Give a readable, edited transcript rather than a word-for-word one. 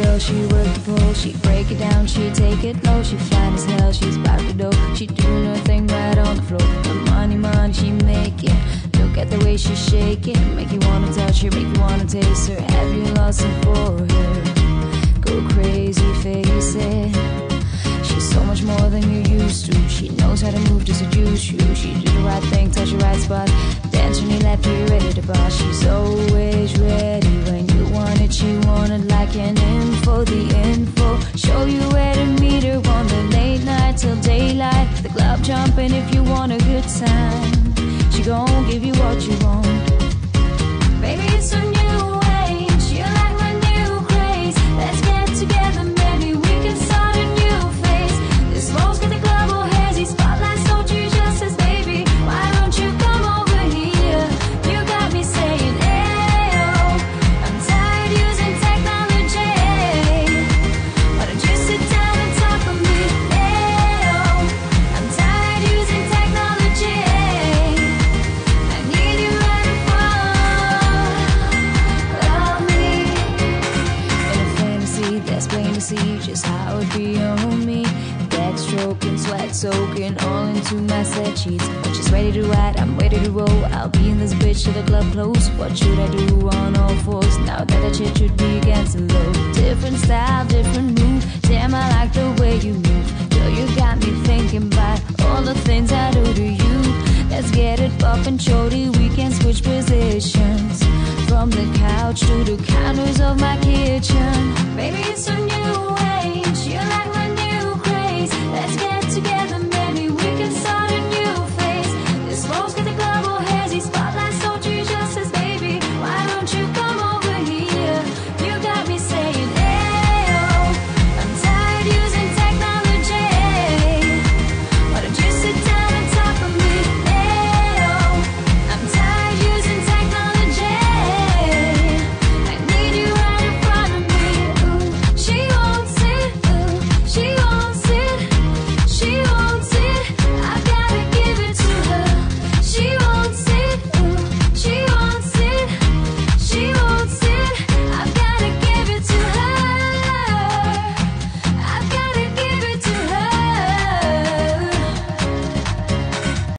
girl, she worked the pole. She'd break it down, she'd take it low. She'd fine as hell, she's back the dough. She'd do nothing right on the floor. The money, money she making. Look at the way she's shaking. Make you wanna touch her, make you wanna taste her. Have you lost it for her? Go crazy, face it. She's so much more than you used to. She knows how to move to seduce you. She do the right thing, touch the right spot. Dance when you left, you're ready to boss. She's always ready when you want it. She want it like an info, the info. Show you where to meet her on the late night till daylight. The club jumping if you want a good time. She gon' give you what you want. Baby, it's a new age. You like my new craze. Let's get together, maybe we can start a new phase. This floor's got the club all hazy. Spotlights don't you just as baby. Why don't you come over here? You got me saying, ayo. I'm tired using technology. Why don't you sit down and talk with me? Ayo. I'm tired using technology. I need you right in front of me. In a fantasy that's plain to see just how it be on me. Backstroking, sweat soaking, all into my set sheets. When she's ready to ride, I'm ready to roll. I'll be in this bitch till the club close. What should I do on all fours? Now that I shit should be against the low. Different style, different move. Damn, I like the way you move. Girl, you got me thinking about all the things I do to you. Let's get it bumpin', shorty. We can switch positions from the couch to the counters of my kitchen.